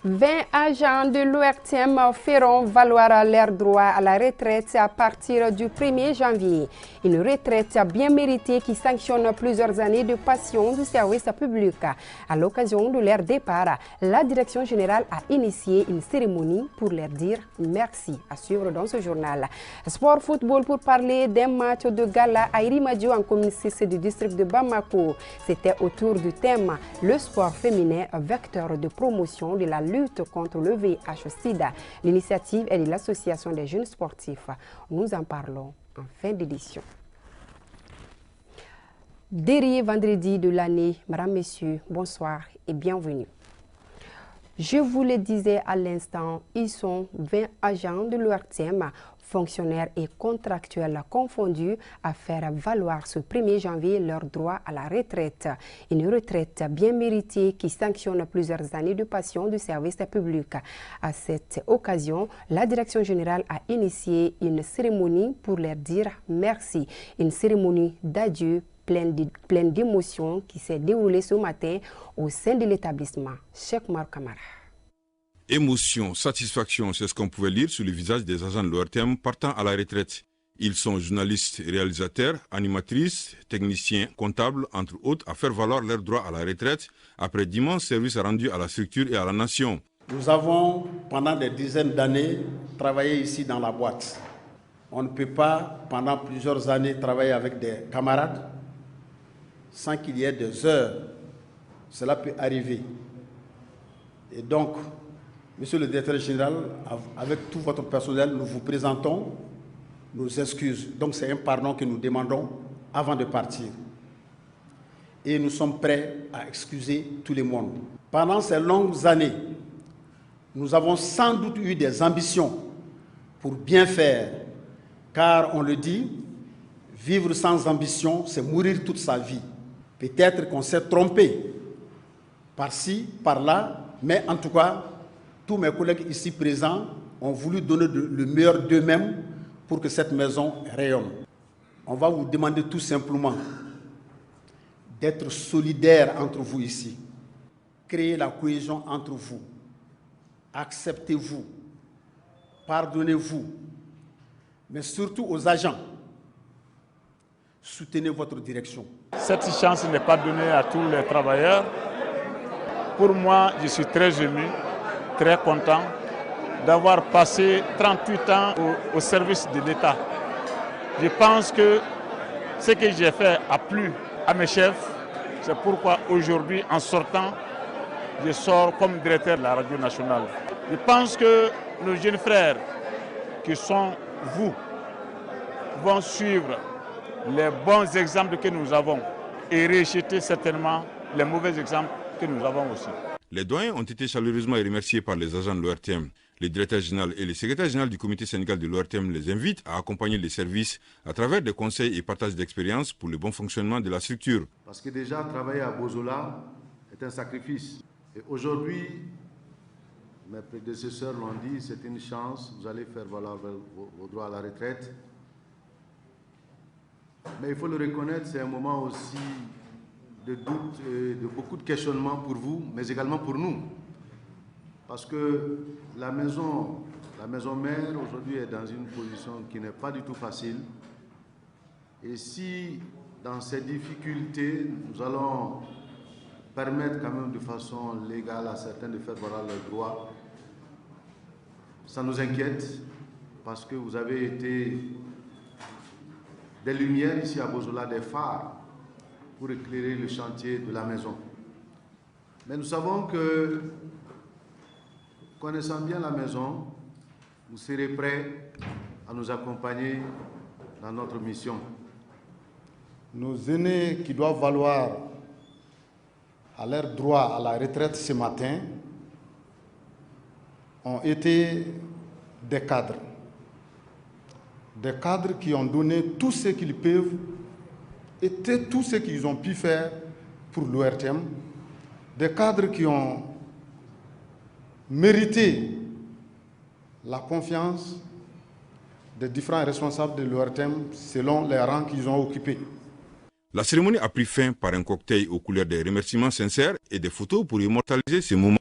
20 agents de l'ORTM feront valoir leur droit à la retraite à partir du 1er janvier. Une retraite bien méritée qui sanctionne plusieurs années de passion du service public. À l'occasion de leur départ, la direction générale a initié une cérémonie pour leur dire merci. À suivre dans ce journal. Sport football pour parler d'un match de gala à Irimadio en commune 6 du district de Bamako. C'était autour du thème « Le sport féminin, vecteur de promotion de la lutte contre le VIH-Sida ». L'initiative est de l'Association des jeunes sportifs. Nous en parlons en fin d'édition. Dernier vendredi de l'année, Madame, Messieurs, bonsoir et bienvenue. Je vous le disais à l'instant, ils sont 20 agents de l'ORTM, fonctionnaires et contractuels confondus, à faire valoir ce 1er janvier leur droit à la retraite. Une retraite bien méritée qui sanctionne plusieurs années de passion du service public. À cette occasion, la direction générale a initié une cérémonie pour leur dire merci. Une cérémonie d'adieu pleine d'émotions qui s'est déroulée ce matin au sein de l'établissement. Cheikh Oumar Kamara. Émotion, satisfaction, c'est ce qu'on pouvait lire sur le visage des agents de l'ORTM partant à la retraite. Ils sont journalistes, réalisateurs, animatrices, techniciens, comptables, entre autres, à faire valoir leurs droits à la retraite après d'immenses services rendus à la structure et à la nation. Nous avons, pendant des dizaines d'années, travaillé ici dans la boîte. On ne peut pas, pendant plusieurs années, travailler avec des camarades sans qu'il y ait des heures. Cela peut arriver. Et donc, Monsieur le directeur général, avec tout votre personnel, nous vous présentons nos excuses. Donc c'est un pardon que nous demandons avant de partir. Et nous sommes prêts à excuser tout le monde. Pendant ces longues années, nous avons sans doute eu des ambitions pour bien faire. Car on le dit, vivre sans ambition, c'est mourir toute sa vie. Peut-être qu'on s'est trompé par-ci, par-là, mais en tout cas, tous mes collègues ici présents ont voulu donner le meilleur d'eux-mêmes pour que cette maison rayonne. On va vous demander tout simplement d'être solidaires entre vous ici. Créer la cohésion entre vous. Acceptez-vous. Pardonnez-vous. Mais surtout aux agents. Soutenez votre direction. Cette chance n'est pas donnée à tous les travailleurs. Pour moi, je suis très ému, très content d'avoir passé 38 ans au service de l'État. Je pense que ce que j'ai fait a plu à mes chefs. C'est pourquoi aujourd'hui, en sortant, je sors comme directeur de la radio nationale. Je pense que nos jeunes frères, qui sont vous, vont suivre les bons exemples que nous avons et rejeter certainement les mauvais exemples que nous avons aussi. Les doyens ont été chaleureusement remerciés par les agents de l'ORTM. Le directeur général et le secrétaire général du comité syndical de l'ORTM les invitent à accompagner les services à travers des conseils et partages d'expériences pour le bon fonctionnement de la structure. Parce que déjà, travailler à Bozola est un sacrifice. Et aujourd'hui, mes prédécesseurs l'ont dit, c'est une chance, vous allez faire valoir vos droits à la retraite. Mais il faut le reconnaître, c'est un moment aussi de doute et de beaucoup de questionnements pour vous, mais également pour nous. Parce que la maison mère aujourd'hui est dans une position qui n'est pas du tout facile. Et si dans ces difficultés, nous allons permettre quand même de façon légale à certains de faire valoir leurs droits, ça nous inquiète parce que vous avez été des lumières ici à Bozola, des phares, pour éclairer le chantier de la maison. Mais nous savons que, connaissant bien la maison, vous serez prêts à nous accompagner dans notre mission. Nos aînés qui doivent valoir à leur droit à la retraite ce matin ont été des cadres. Des cadres qui ont donné tout ce qu'ils peuvent et tout ce qu'ils ont pu faire pour l'ORTM. Des cadres qui ont mérité la confiance des différents responsables de l'ORTM selon les rangs qu'ils ont occupés. La cérémonie a pris fin par un cocktail aux couleurs des remerciements sincères et des photos pour immortaliser ces moments